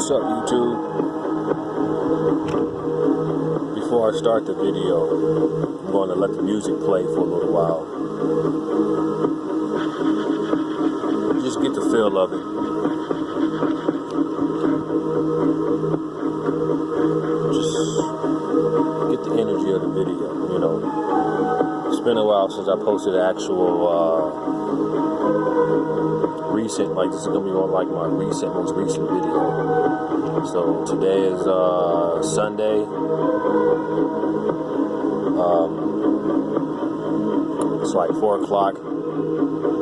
What's up, YouTube? Before I start the video, I'm going to let the music play for a little while. Just get the feel of it. Just get the energy of the video, you know. It's been a while since I posted an actual recent, like this is going to be like my most recent video. So today is Sunday. It's like 4 o'clock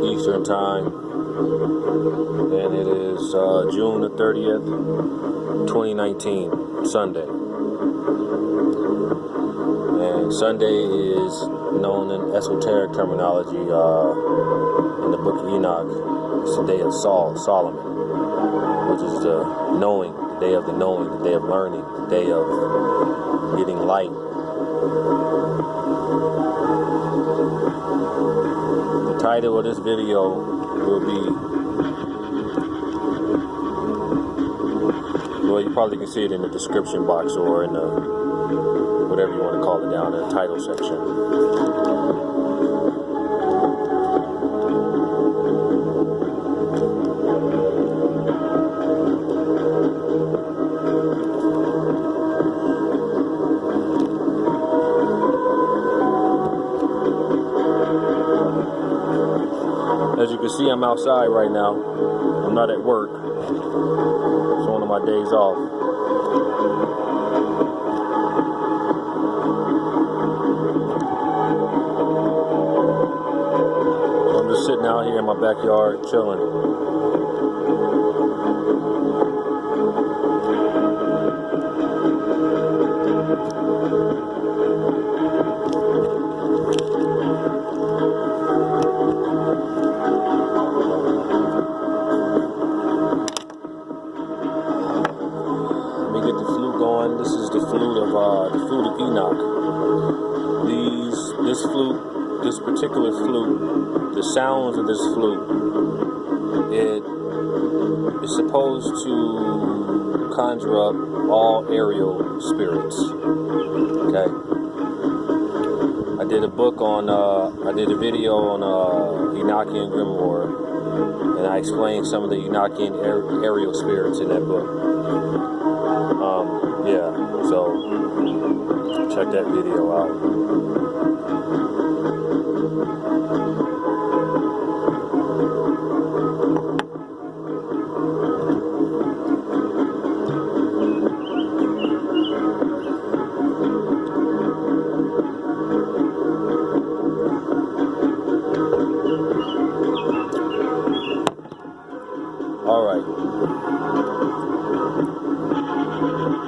Eastern time, and it is June the 30th, 2019, Sunday. And Sunday is known in esoteric terminology in the book of Enoch. It's the day of Solomon, which is the knowing, the day of the knowing, the day of learning, the day of getting light. The title of this video will be, well, you probably can see it in the description box or in the, whatever you want to call it, down in the title section. As you can see, I'm outside right now. I'm not at work. It's one of my days off. So I'm just sitting out here in my backyard, chilling. This is the flute of Enoch. This particular flute, the sounds of this flute, it is supposed to conjure up all aerial spirits. Okay. I did a video on Enochian Grimoire, and I explained some of the Enochian aerial spirits in that book. Yeah, so check that video out. All right.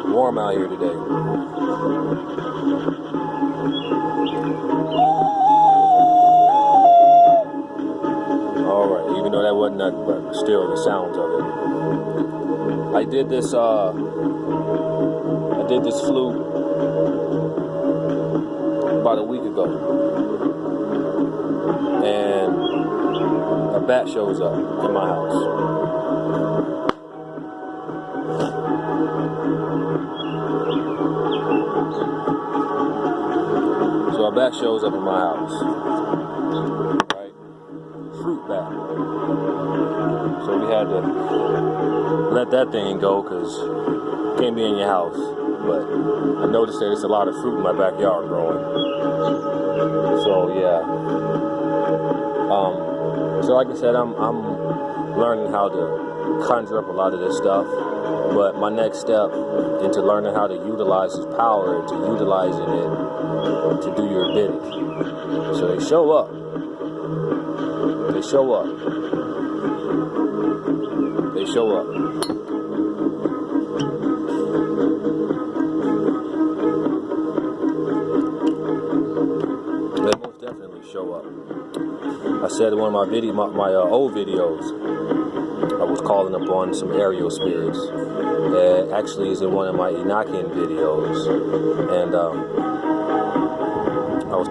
Warm out here today. Alright, even though that wasn't nothing, but still the sounds of it. I did this flute about a week ago. And a bat shows up in my house. So a bat shows up in my house, right? Fruit bat. So we had to let that thing go because it can't be in your house. But I noticed that there's a lot of fruit in my backyard growing. So yeah. So like I said, I'm learning how to conjure up a lot of this stuff. But my next step into learning how to utilize this power, to utilizing it to do your bidding. So they show up. They show up. They show up. They most definitely show up. I said in one of my old videos, I was calling upon some aerial spirits. It actually is in one of my Enochian videos, and I was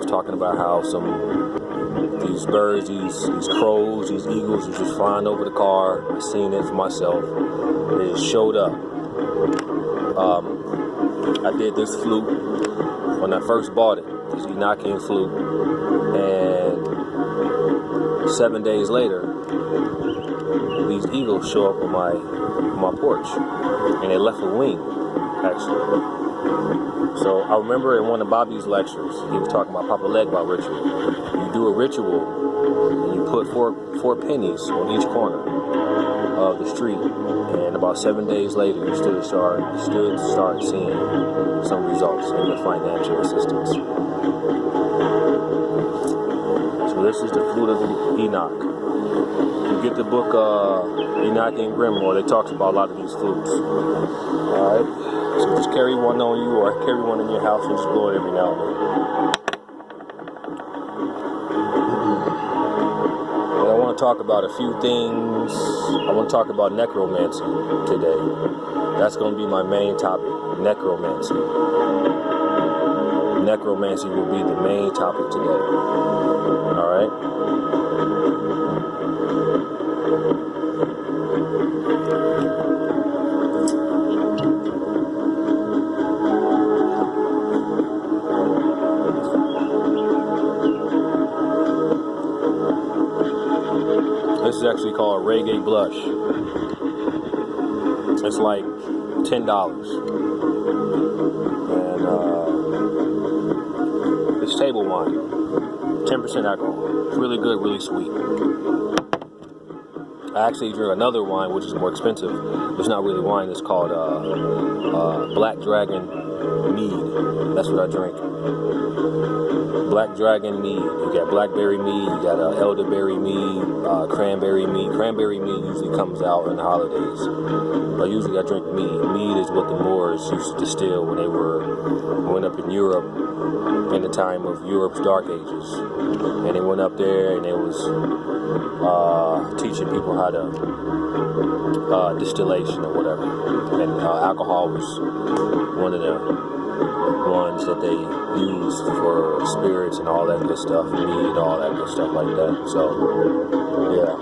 talking about how some these birds, these crows, these eagles are just flying over the car. I seen it for myself. They just showed up. I did this flute when I first bought it, this Enochian flute, and 7 days later, these eagles show up on my porch, and they left a wing, actually. So I remember in one of Bobby's lectures, he was talking about Papa Legba ritual. You do a ritual, and you put four pennies on each corner of the street, and about 7 days later, you stood to start seeing some results in your financial assistance. So this is the flute of Enoch. You get the book Enochian Grimoire, they talks about a lot of these flutes. Alright, so just carry one on you or carry one in your house and explore it every now and then. And I want to talk about a few things. I want to talk about necromancy today. That's going to be my main topic, necromancy. Necromancy will be the main topic today. Alright? This is actually called Reggae Blush. It's like $10. And it's table wine. 10% alcohol. It's really good, really sweet. I actually drink another wine, which is more expensive. It's not really wine. It's called Black Dragon Mead. That's what I drink. Black Dragon Mead. You got blackberry mead. You got elderberry mead, cranberry mead. Cranberry mead usually comes out in the holidays. But usually I drink mead. Mead is what the Moors used to distill when they went up in Europe in the time of Europe's Dark Ages. And they went up there and they was teaching people how to distillation or whatever, and alcohol was one of the ones that they used for spirits and all that good stuff, mead, all that good stuff like that. So yeah.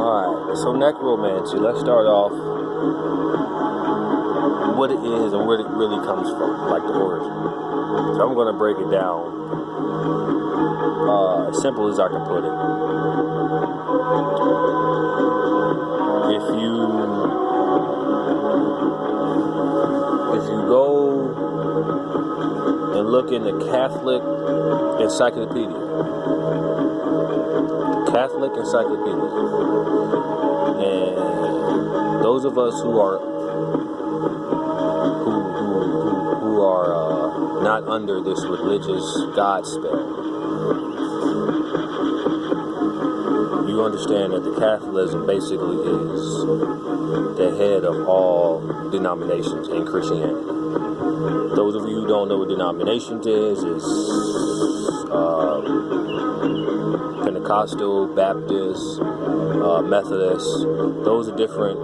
Alright, so necromancy, let's start off what it is and where it really comes from, like the origin. So I'm going to break it down as simple as I can put it. If you go and look in the Catholic Encyclopedia. Catholic Encyclopedia. And those of us who are not under this religious God spell, you understand that the Catholicism basically is the head of all denominations in Christianity. Those of you who don't know what denominations is Pentecostal, Baptist, Methodist. Those are different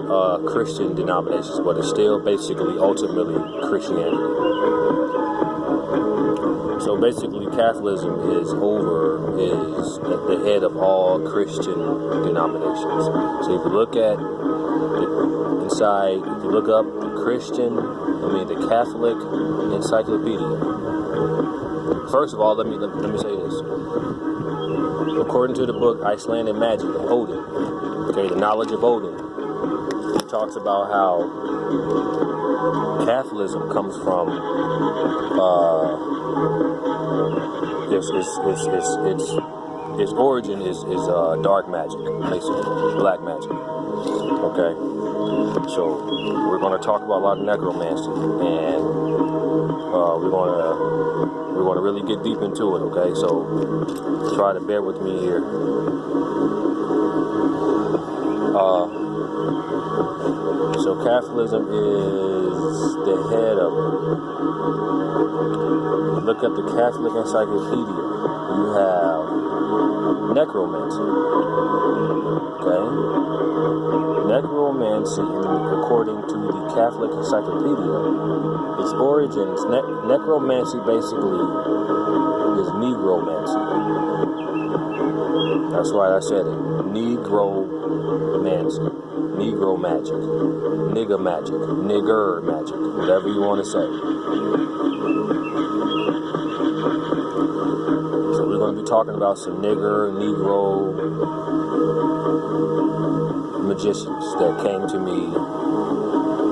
Christian denominations, but it's still basically ultimately Christianity. So basically Catholicism is at the head of all Christian denominations. So if you look at if you look up the Catholic Encyclopedia. First of all, let me say this. According to the book Icelandic Magic of Odin, okay, the knowledge of Odin, it talks about how Catholicism comes from its origin is dark magic, basically black magic. Okay, so we're going to talk about a lot of necromancy, and we're going to really get deep into it. Okay, so try to bear with me here. So Catholicism is the head of it. Look at the Catholic Encyclopedia. You have necromancy. Okay? Necromancy, according to the Catholic Encyclopedia, its origins, necromancy basically is negromancy. That's why I said it. Negromancy. Negro magic. Nigger magic. Nigger magic. Whatever you want to say. So we're going to be talking about some Negro magicians that came to me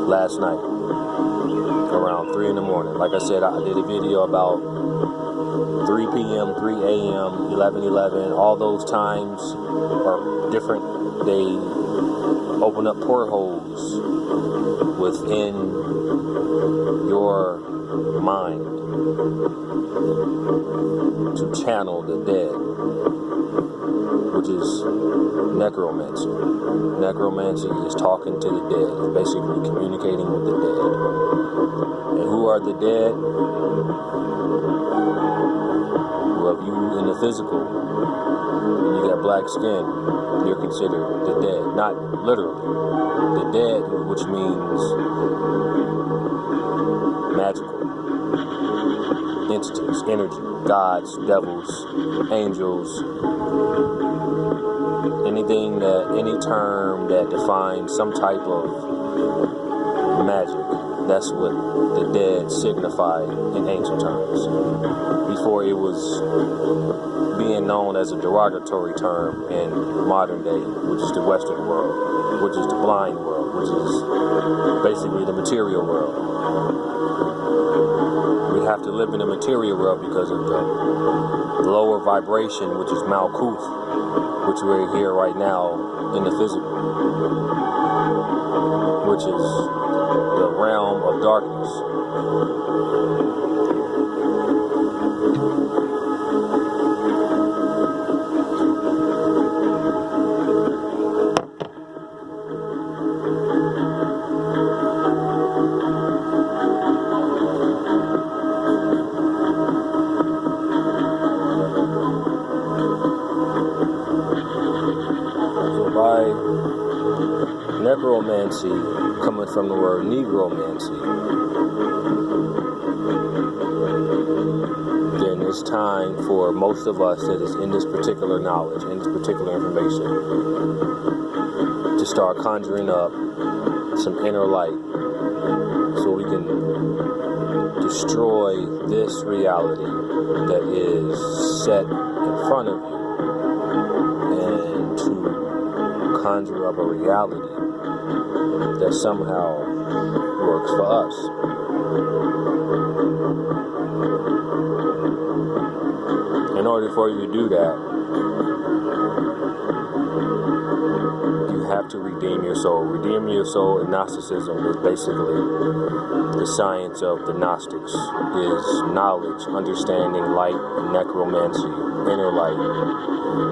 last night around 3 in the morning. Like I said, I did a video about 3 p.m., 3 a.m., 11:11, all those times are different. They open up portholes within your mind to channel the dead, which is necromancy. Necromancy is talking to the dead, it's basically communicating with the dead. And who are the dead? Well, if you in the physical, and you got black skin, you're considered the dead. Not literally. The dead, which means magical entities, energy, gods, devils, angels, any term that defines some type of magic. That's what the dead signify in ancient terms. Before it was being known as a derogatory term in modern day, which is the Western world, which is the blind world, which is basically the material world. We have to live in the material world because of the lower vibration, which is Malkuth, which we're here right now in the physical, which is the realm of darkness. Necromancy, coming from the word negromancy, then it's time for most of us that is in this particular knowledge, in this particular information, to start conjuring up some inner light so we can destroy this reality that is set in front of you, and to conjure up a reality that somehow works for us. In order for you to do that, you have to redeem your soul. Redeeming your soul in Gnosticism is basically the science of the Gnostics, is knowledge, understanding, light, and necromancy, inner light,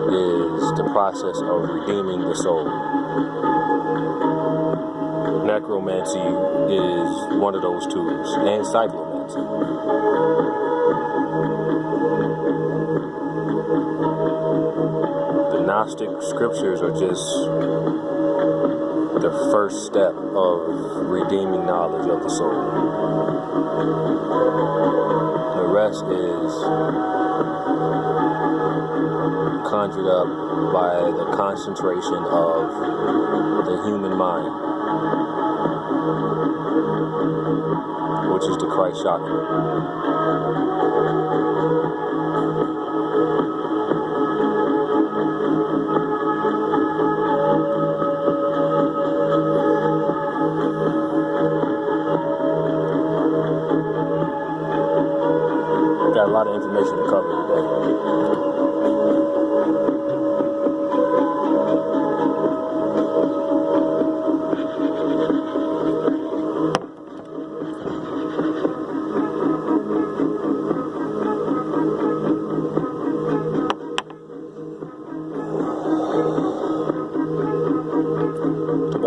is the process of redeeming the soul. Necromancy is one of those tools, and cyclomancy. The Gnostic scriptures are just the first step of redeeming knowledge of the soul. The rest is conjured up by the concentration of the human mind, which is the Christ chakra. Got a lot of information to cover today.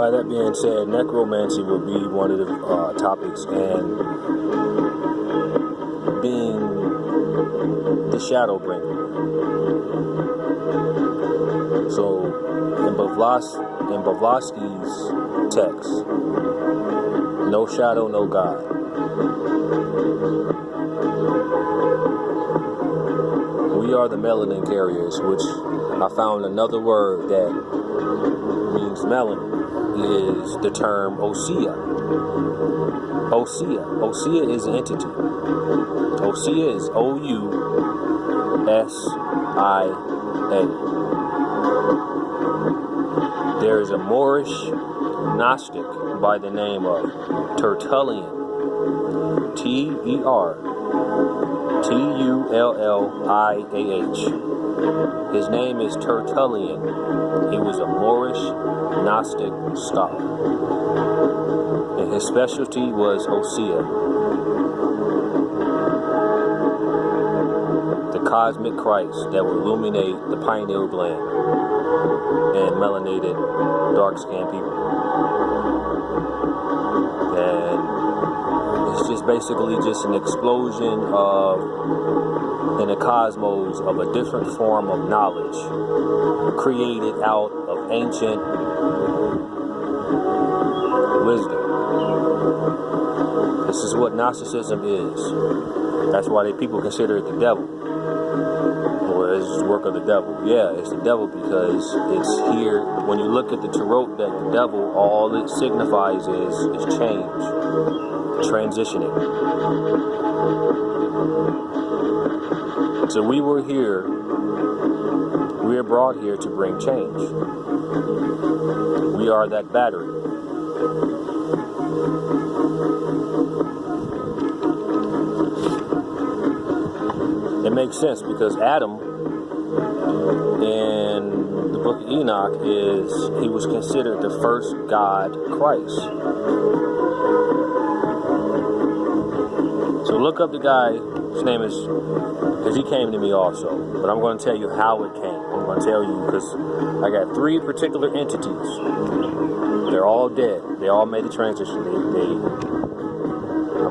by that being said, necromancy will be one of the topics, and being the shadow bringer. So in Blavatsky's text, no shadow, no God. We are the melanin carriers, which I found another word that means melanin is the term Osea. Osea is an entity. Osea is O-U-S-I-A. There is a Moorish Gnostic by the name of Tertullian. T-E-R-T-U-L-L-I-A-H. His name is Tertullian. He was a Moorish Gnostic scholar. And his specialty was Osea, the cosmic Christ that will illuminate the pineal gland and melanated, dark-skinned people. And it's just basically just an explosion in the cosmos of a different form of knowledge created out of ancient wisdom. This is what Gnosticism is. That's why people consider it the devil. Or it's the work of the devil. Yeah, it's the devil because it's here. When you look at the tarot deck, the devil, all it signifies is change, transitioning. So we were here, we are brought here to bring change. We are that battery. It makes sense because Adam in the book of Enoch he was considered the first God, Christ. So look up the guy, his name is, because he came to me also, but I'm going to tell you how it came. I'm going to tell you because I got 3 particular entities. They're all dead. They all made the transition. I'm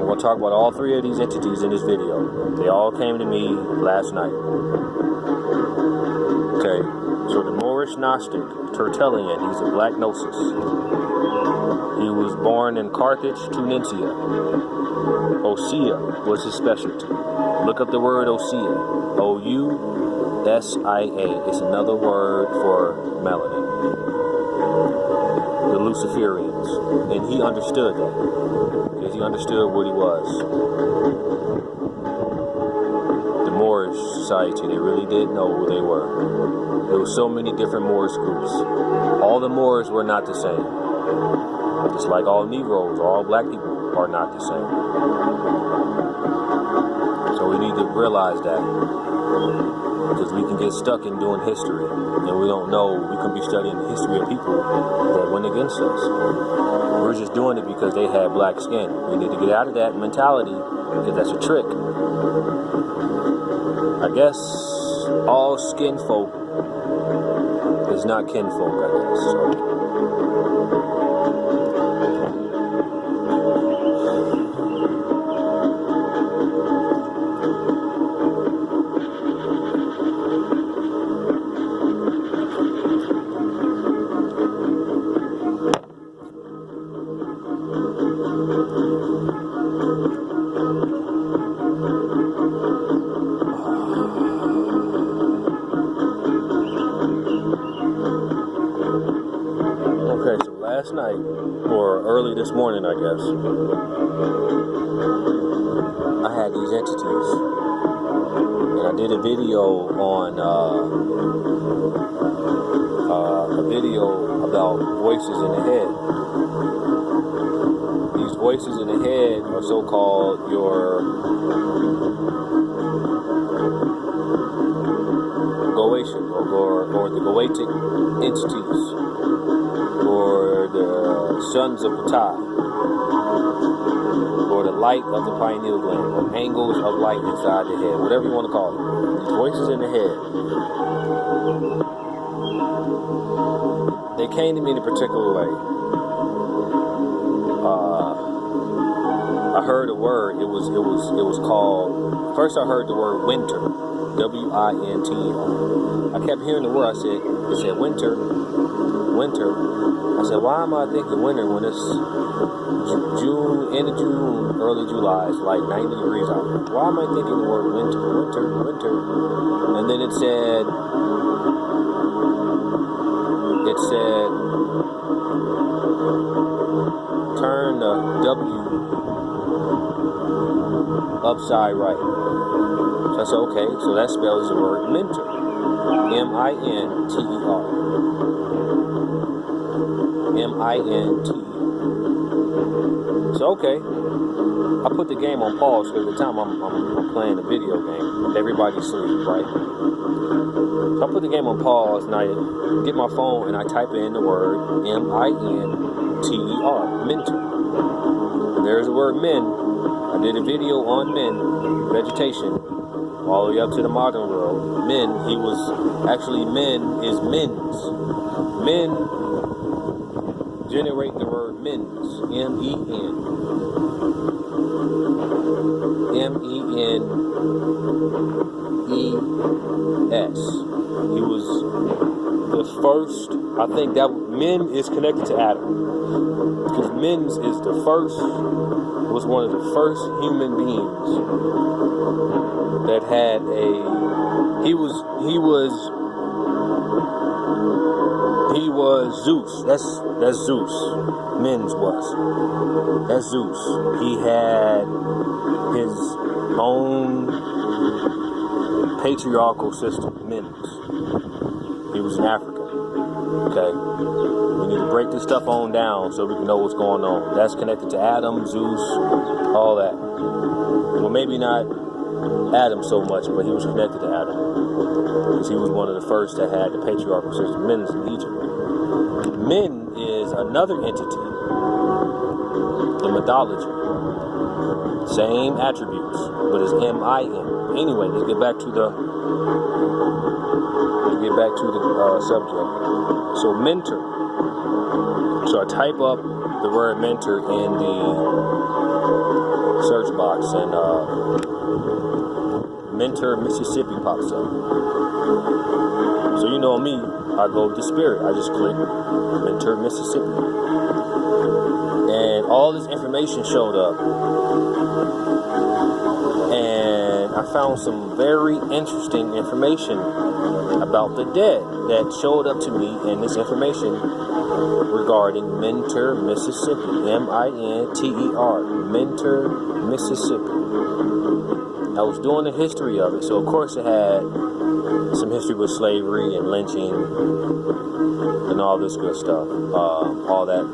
going to talk about all 3 of these entities in this video. They all came to me last night. Okay, so the Moorish Gnostic, Tertullian, he's a black Gnosis. He was born in Carthage, Tunisia. Osea was his specialty. Look up the word Osea. O-U-S-I-A. It's another word for melanin. The Luciferians. And he understood that. Because he understood what he was. The Moorish society, they really did know who they were. There were so many different Moorish groups. All the Moors were not the same. Just like all Negroes or all black people are not the same. So we need to realize that. Because we can get stuck in doing history. And we don't know. We can be studying the history of people that went against us. We're just doing it because they had black skin. We need to get out of that mentality because that's a trick. I guess all skin folk is not kinfolk, I guess. So. Last night, or early this morning, I guess, I had these entities, and I did a video on about voices in the head. These voices in the head are so-called your Goetian or the Goetic entities, or the sons of Ptah, or the light of the pineal gland, or angles of light inside the head, whatever you want to call it. These voices in the head. They came to me in a particular way. I heard a word. It was called. First, I heard the word winter, winter. I kept hearing the word. It said winter. I said, why am I thinking winter when it's June, end of June, early July? It's like 90 degrees out. Why am I thinking the word winter? And then it said, turn the W upside right. So I said, okay, so that spells the word minter. M-I-N-T-E-R. M-I-N-T-E-R. So, okay. I put the game on pause because at the time I'm playing a video game. Everybody's asleep, right? So I put the game on pause and I get my phone and I type in the word M-I-N-T-E-R, minter. And there's the word men. I did a video on men, vegetation, all the way up to the modern world. Men, men is men's. Men generate the word men's, M-E-N. M-E-N-E-S. He was the first, I think that men is connected to Adam. Because men's was one of the first human beings that had he was Zeus. That's Zeus. Men's was. That's Zeus. He had his own patriarchal system, men's. He was an African. Okay? We need to break this stuff on down so we can know what's going on. That's connected to Adam, Zeus, all that. Well, maybe not Adam so much, but he was connected to Adam. Because he was one of the first that had the patriarchal system, men's in Egypt. Men is another entity. The mythology. Same attributes, but it's M-I-N. Anyway, let's get back to the subject. So mentor. So I type up the word mentor in the search box and Mentor, Mississippi pops up. So you know me, I go with the spirit. I just click Mentor, Mississippi. And all this information showed up. And I found some very interesting information about the dead that showed up to me in this information regarding Mentor, Mississippi. M-I-N-T-E-R. Mentor, Mississippi. I was doing the history of it, so of course it had some history with slavery and lynching and all this good stuff. All that,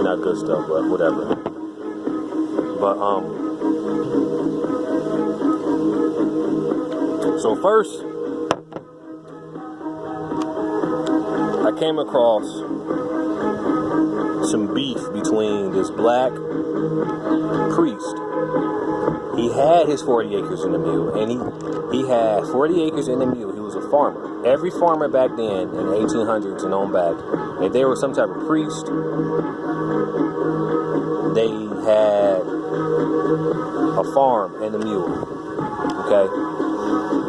not good stuff, but whatever. But, so first, I came across some beef between this black priest. He had his 40 acres in the mule, and he had 40 acres in the mule. He was a farmer. Every farmer back then, in the 1800s and on back, if they were some type of priest, they had a farm and a mule. Okay?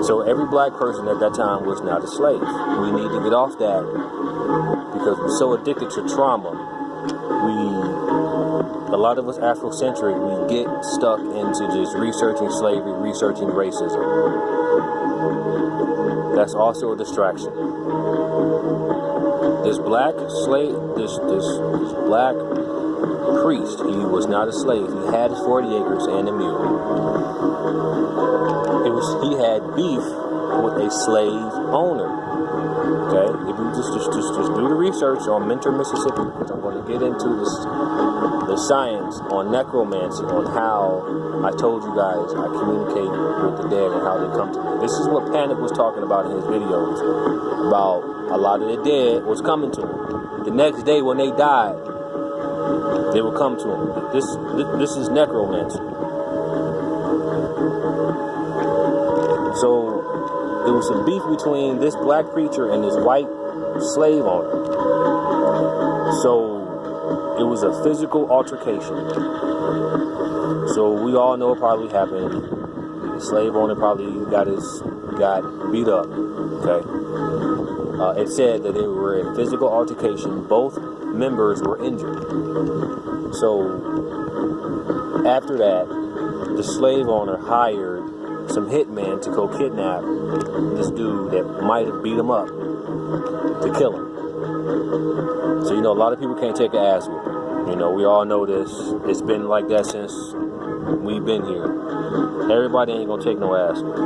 So every black person at that time was not a slave. We need to get off that because we're so addicted to trauma. A lot of us Afrocentric, we get stuck into just researching slavery, researching racism. That's also a distraction. This black slave, this black priest, he was not a slave. He had his 40 acres and a mule. He had beef with a slave owner. Okay, if you just do the research on Mentor, Mississippi, because I'm going to get into the science on necromancy, on how I told you guys I communicate with the dead and how they come to me. This is what Panic was talking about in his videos, about a lot of the dead was coming to him. The next day when they died, they would come to him. This is necromancy. So there was some beef between this black preacher and this white slave owner. So it was a physical altercation. So we all know it probably happened. The slave owner probably got beat up. Okay. It said that they were in physical altercation. Both members were injured. So after that, the slave owner hired some hitmen to go kidnap this dude that might have beat him up to kill him. So, a lot of people can't take an ass whooping. We all know this. It's been like that since we've been here. Everybody ain't gonna take no ass whooping.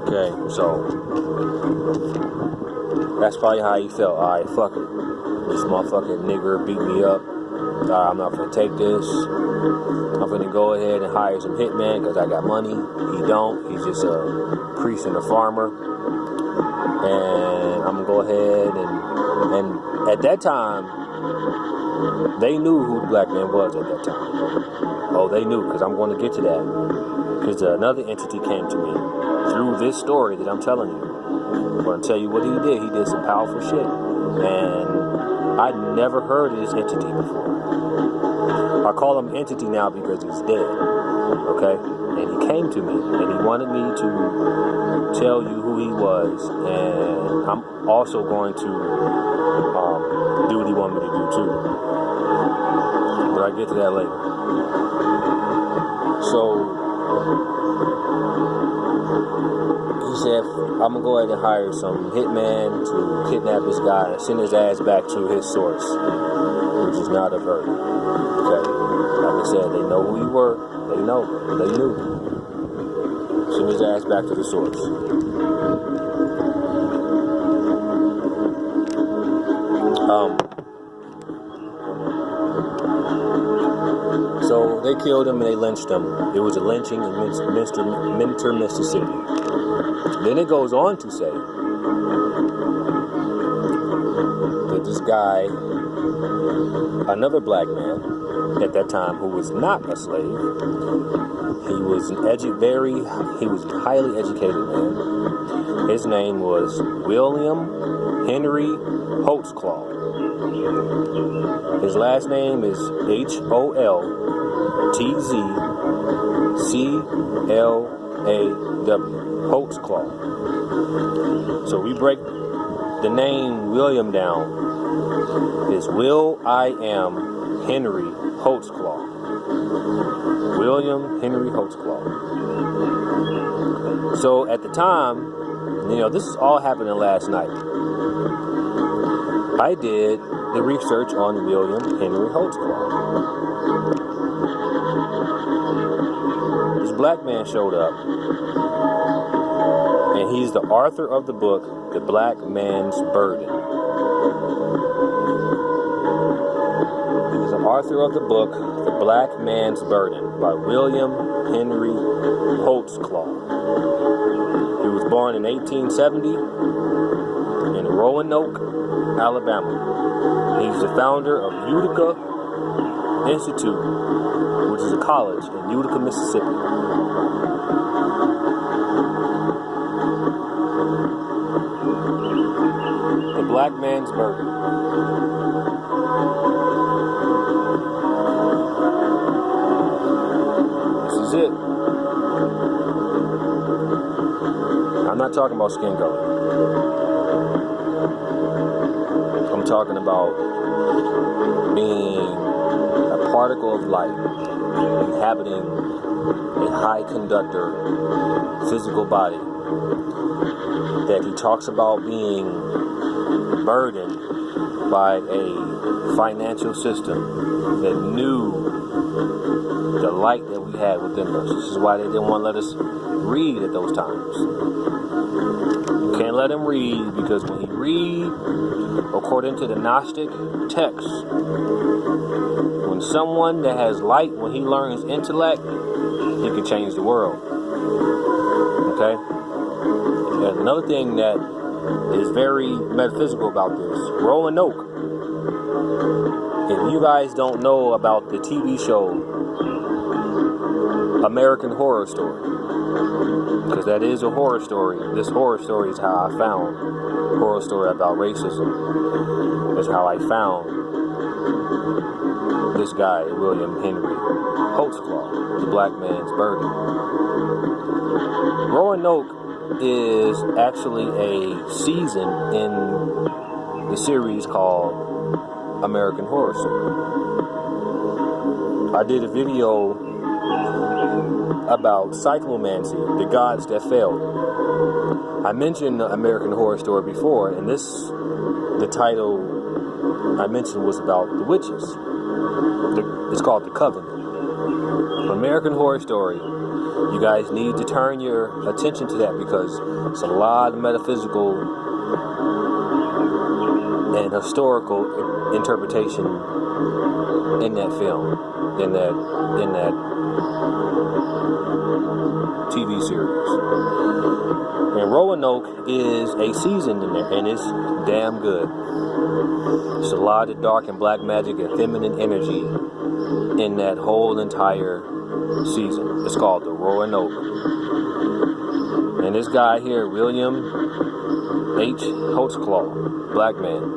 Okay, so that's probably how he felt. Alright, fuck it. This motherfucking nigger beat me up. I'm not gonna take this. I'm gonna go ahead and hire some hitmen because I got money. He don't. He's just a priest and a farmer. And I'm gonna go ahead and at that time, they knew who the black man was at that time. Oh, they knew, because I'm going to get to that. Because another entity came to me through this story that I'm telling you. I'm going to tell you what he did. He did some powerful shit. And I'd never heard of this entity before. I call him entity now because he's dead. Okay? And he came to me, and he wanted me to tell you who he was. And I'm also going to do what he wanted me to do too. But I'll get to that later. So he said, I'm gonna go ahead and hire some hitman to kidnap this guy and send his ass back to his source, which is not of earth. Okay. Like I said, they know who you were. They know. They knew. Send his ass back to the source. So they killed him and they lynched him. It was a lynching in Mentor, Mississippi. Then it goes on to say that this guy, another black man at that time who was not a slave, he was a highly educated man. His name was William Henry Holtzclaw. His last name is Holtzclaw. Holtzclaw. So we break the name William down. It's Will I Am Henry Holtzclaw. William Henry Holtzclaw. So at the time, this is all happening last night. I did the research on William Henry Holtzclaw. This black man showed up, and he's the author of the book, The Black Man's Burden. He's the author of the book, The Black Man's Burden, by William Henry Holtzclaw. He was born in 1870 in Roanoke, Alabama. He's the founder of Utica Institute, which is a college in Utica, Mississippi. The Black Man's Burden. This is it. I'm not talking about skin color. I'm talking about being a particle of light, inhabiting a high conductor physical body, that he talks about being burdened by a financial system that knew the light that we had within us. This is why they didn't want to let us read at those times. You can't let him read, because when he read, according to the Gnostic text, when someone that has light, when he learns intellect, he can change the world. Okay? And another thing that is very metaphysical about this, Roanoke. If you guys don't know about the TV show American Horror Story, because that is a horror story. This horror story is how I found horror story about racism. That's how I found this guy, William Henry Holtzclaw, the black man's burden. Roanoke is actually a season in the series called American Horror Story. I did a video about Cyclomancy, the gods that failed. I mentioned American Horror Story before, and the title I mentioned was about the witches. It's called The Coven. American Horror Story. You guys need to turn your attention to that because it's a lot of metaphysical and historical interpretation in that film, in that TV series. And Roanoke is a season in there, and it's damn good. There's a lot of dark and black magic and feminine energy in that whole entire season. It's called the Roanoke. And this guy here, William H. Holtzclaw, black man.